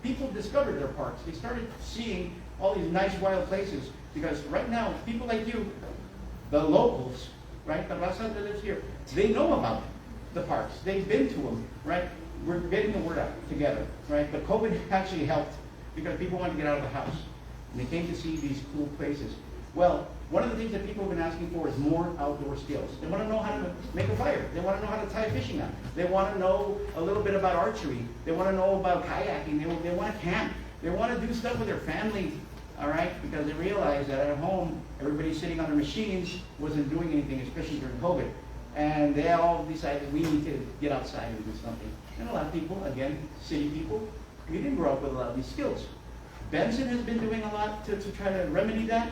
B: People discovered their parks. They started seeing all these nice wild places. Because right now, people like you, the locals, right, the raza that lives here, they know about the parks. They've been to them, right? We're getting the word out together, right? But COVID actually helped because people wanted to get out of the house. And they came to see these cool places. Well, one of the things that people have been asking for is more outdoor skills. They want to know how to make a fire. They want to know how to tie a fishing net. They want to know a little bit about archery. They want to know about kayaking. They want to camp. They want to do stuff with their family, all right? Because they realize that at home, everybody sitting on their machines wasn't doing anything, especially during COVID. And they all decided we need to get outside and do something. And a lot of people, again, city people, we didn't grow up with a lot of these skills. Benson has been doing a lot to try to remedy that.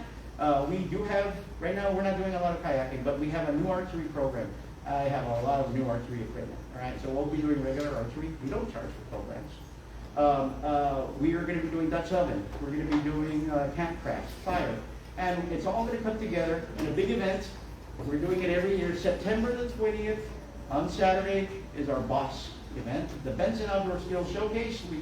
B: We do have, right now we're not doing a lot of kayaking, but we have a new archery program. I have a lot of new archery equipment, all right? So we'll be doing regular archery. We don't charge for programs. We are going to be doing Dutch oven. We're going to be doing camp crafts, fire. And it's all going to come together in a big event. We're doing it every year. September the 20th on Saturday is our boss event. The Benson Outdoor Skills Showcase. We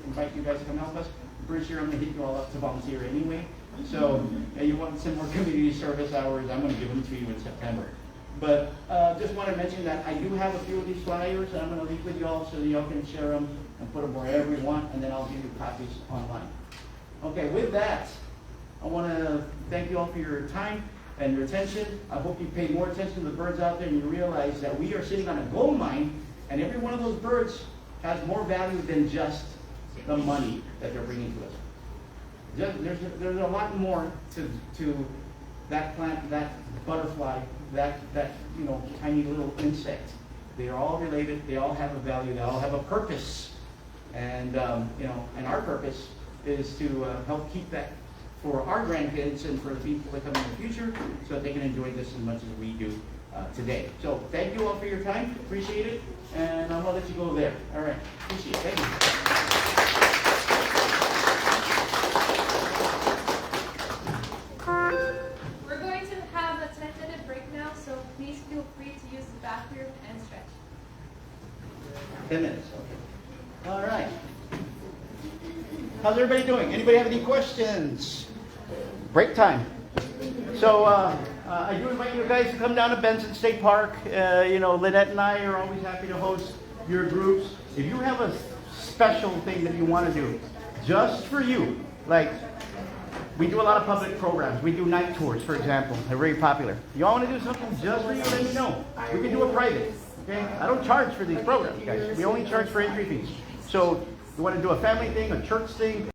B: invite you guys to come help us. I'm pretty sure I'm going to hit you all up to volunteer anyway. So you want some more community service hours, I'm going to give them to you in September. But just want to mention that I do have a few of these flyers that I'm going to leave with y'all so that y'all can share them and put them wherever you want, and then I'll give you copies online. Okay, with that, I want to thank you all for your time and your attention. I hope you pay more attention to the birds out there and you realize that we are sitting on a gold mine, and every one of those birds has more value than just the money that they're bringing to us. There's a lot more to that plant, that butterfly, that tiny little insect. They are all related. They all have a value. They all have a purpose. And and our purpose is to help keep that for our grandkids and for the people that come in the future, so that they can enjoy this as much as we do today. So thank you all for your time. Appreciate it. And I'm gonna let you go there. All right. Appreciate it. Thank you.
A: We're going to have a 10-minute break now, so please feel free to use the bathroom and stretch.
B: 10 minutes. Okay. All right. How's everybody doing? Anybody have any questions? Break time. So I do invite you guys to come down to Bentsen State Park. Lynette and I are always happy to host your groups. If you have a special thing that you want to do, just for you, like we do a lot of public programs. We do night tours, for example. They're very popular. You all want to do something just for you, let me know. We can do a private. Okay? I don't charge for these programs, guys. We only charge for entry fees. So you want to do a family thing, a church thing,